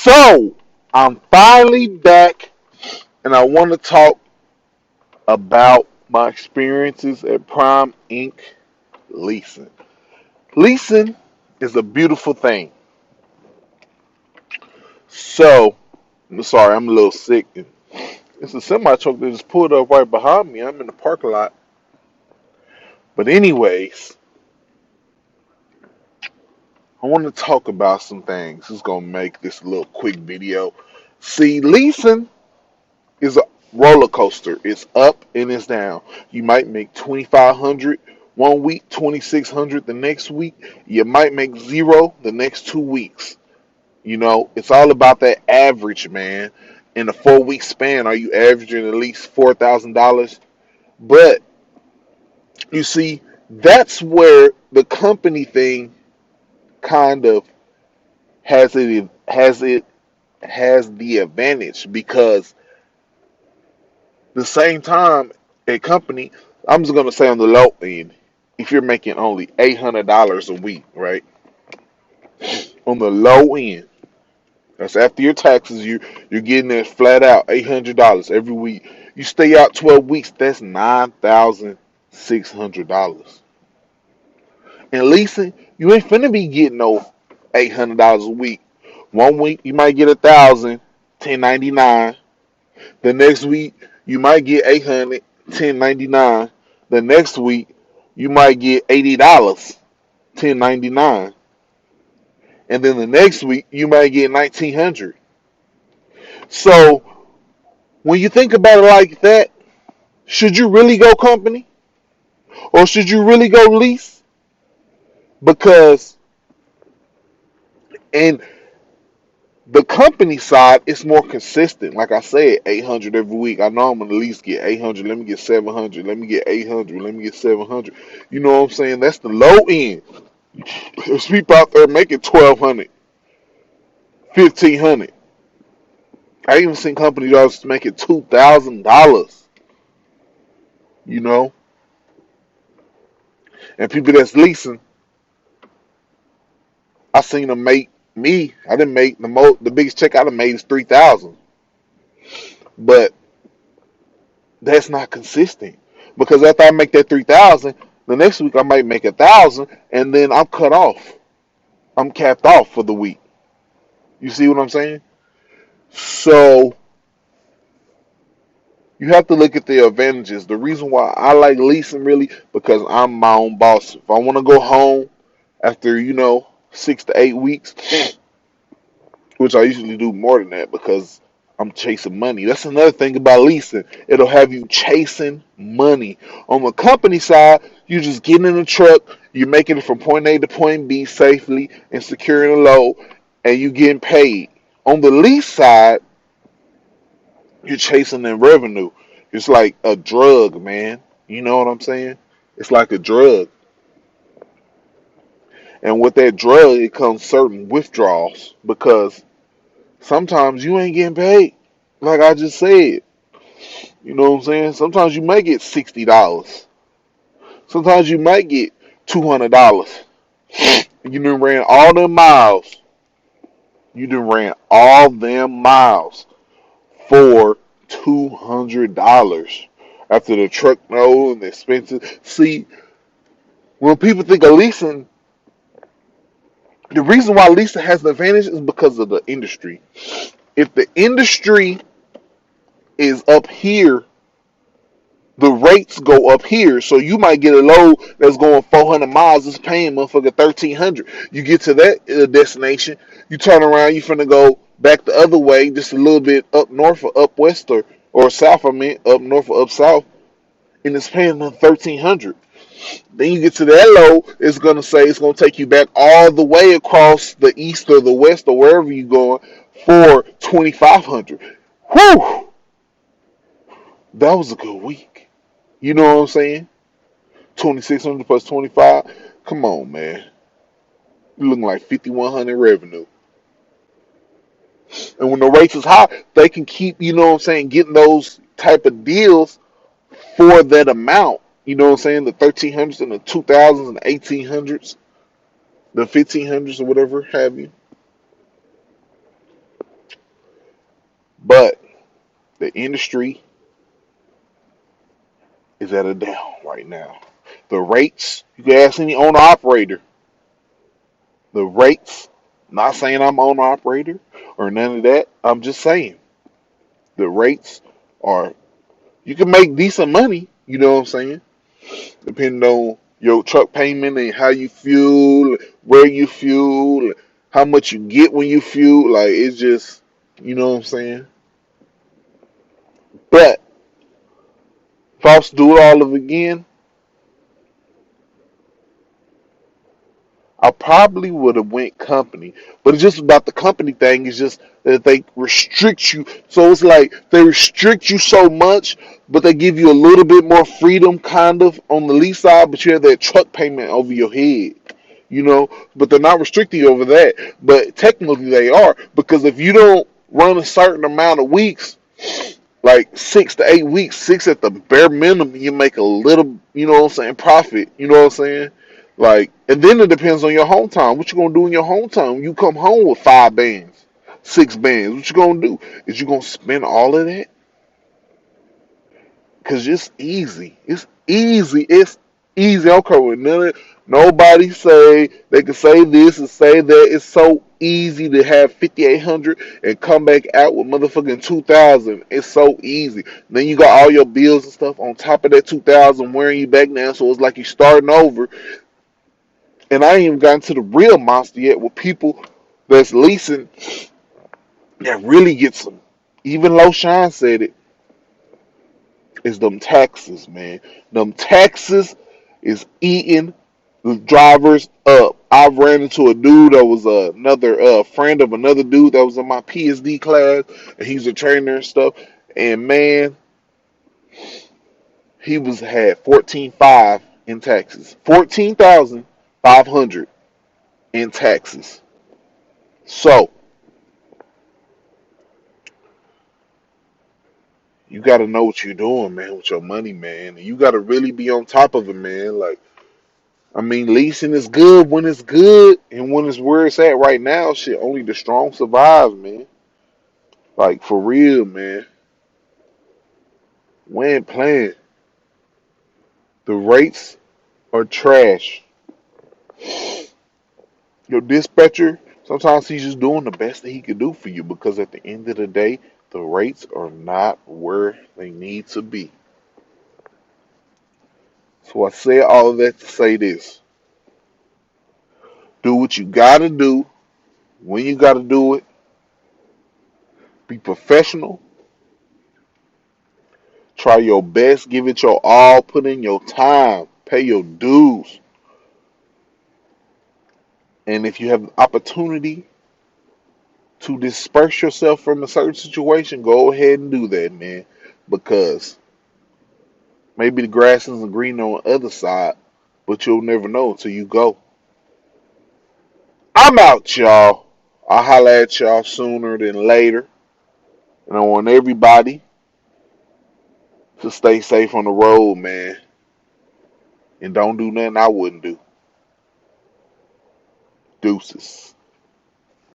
So, I'm finally back and I want to talk about my experiences at Prime Inc. Leasing. Leasing is a beautiful thing. So, I'm sorry, I'm a little sick. It's a semi truck that just pulled up right behind me. I'm in the parking lot. But, anyways, I want to talk about some things. Just going to make this a little quick video. See, leasing is a roller coaster. It's up and it's down. You might make 2,500 one week, 2,600 the next week. You might make zero the next 2 weeks. It's all about that average, man. In a 4 week span, are you averaging at least $4,000? But you see, that's where the company thing kind of has the advantage because the same time, a company, I'm just gonna say on the low end, if you're making only $800 a week, right? On the low end, that's after your taxes, you're getting that flat out $800 every week. You stay out 12 weeks, that's $9,600. And leasing, you ain't finna be getting no $800 a week. One week you might get 1,000, 1099. The next week, you might get 800, 1099. The next week, you might get $80, 1099. And then the next week, you might get 1900. So, when you think about it like that, should you really go company? Or should you really go lease? Because in the company side, it's more consistent. Like I said, 800 every week. I know I'm going to at least get 800. Let me get 700. Let me get 800. Let me get 700. You know what I'm saying? That's the low end. There's people out there making 1,200, 1,500. I even seen companies that was making $2,000. You know, and people that's leasing, I seen them make me. I didn't make the biggest check I done made is 3,000, but that's not consistent because after I make that 3,000, the next week I might make 1,000, and then I'm cut off. I'm capped off for the week. You see what I'm saying? So you have to look at the advantages. The reason why I like leasing really because I'm my own boss. If I want to go home after 6 to 8 weeks, which I usually do more than that because I'm chasing money. That's another thing about leasing. It'll have you chasing money. On the company side, you just get in the truck, you're making it from point A to point B safely and securing a load, and you getting paid. On the lease side, you're chasing the revenue. It's like a drug, man. You know what I'm saying? It's like a drug. And with that drug, it comes certain withdrawals because sometimes you ain't getting paid. Like I just said, you know what I'm saying? Sometimes you might get $60. Sometimes you might get $200. You done ran all them miles. You done ran all them miles for $200 after the truck note and the expenses. See, when people think of leasing, the reason why leasing has an advantage is because of the industry. If the industry is up here, the rates go up here. So you might get a load that's going 400 miles, it's paying motherfucker 1,300. You get to that destination, you turn around, you finna go back the other way, just a little bit up north or up west or south. I mean, up north or up south, and it's paying them 1,300. Then you get to that load, it's gonna say it's gonna take you back all the way across the east or the west or wherever you're going for 2,500. Whew, that was a good week. You know what I'm saying? 2,600 plus 25. Come on, man. You looking like 5,100 revenue. And when the rates is high, they can keep, you know what I'm saying, getting those type of deals for that amount. You know what I'm saying? The 1,300s and the 2,000s and the 1,800s, the 1,500s or whatever have you. The industry is at a down right now. The rates, you can ask any owner operator, the rates, not saying I'm owner operator or none of that. I'm just saying the rates are, you can make decent money, you know what I'm saying? Depending on your truck payment and how you fuel, where you fuel, how much you get when you fuel. Like, it's just, you know what I'm saying? But if I was to do it all over again, I probably would have went company. But it's just about the company thing. It's just that they restrict you. So it's like they restrict you so much, but they give you a little bit more freedom, kind of, on the lease side, but you have that truck payment over your head. You know, but they're not restricting you over that. But technically they are, because if you don't run a certain amount of weeks, like 6 to 8 weeks, six at the bare minimum, you make a little, you know what I'm saying, profit. You know what I'm saying? Like, and then it depends on your home time. What you gonna do in your home time? You come home with 5 bands, 6 bands. What you gonna do? Is you gonna spend all of that? Cause it's easy. It's easy. It's easy. Okay, with none of nobody say they can say this and say that. It's so easy to have 5,800 and come back out with motherfucking 2,000. It's so easy. Then you got all your bills and stuff on top of that 2,000 wearing you back now. So it's like you starting over. And I ain't even gotten to the real monster yet with people that's leasing that really gets them. Even Low Shine said it. Is them taxes, man. Them taxes is eating the drivers up. I ran into a dude that was another friend of another dude that was in my PSD class, and he's a trainer and stuff. And man, he was had 14,500 in taxes, 14,500 in taxes. So you got to know what you're doing, man, with your money, man. And you got to really be on top of it, man. Like, I mean, leasing is good when it's good, and when it's where it's at right now, shit, only the strong survive, man. Like, for real, man. We ain't playing. The rates are trash. Your dispatcher, sometimes he's just doing the best that he can do for you, because at the end of the day, the rates are not where they need to be. So I say all of that to say this. Do what you gotta do when you gotta do it. Be professional. Try your best. Give it your all. Put in your time. Pay your dues. And if you have an opportunity to disperse yourself from a certain situation, go ahead and do that, man. Because maybe the grass isn't green on the other side, but you'll never know until you go. I'm out, y'all. I'll holla at y'all sooner than later. And I want everybody to stay safe on the road, man. And don't do nothing I wouldn't do. Deuces.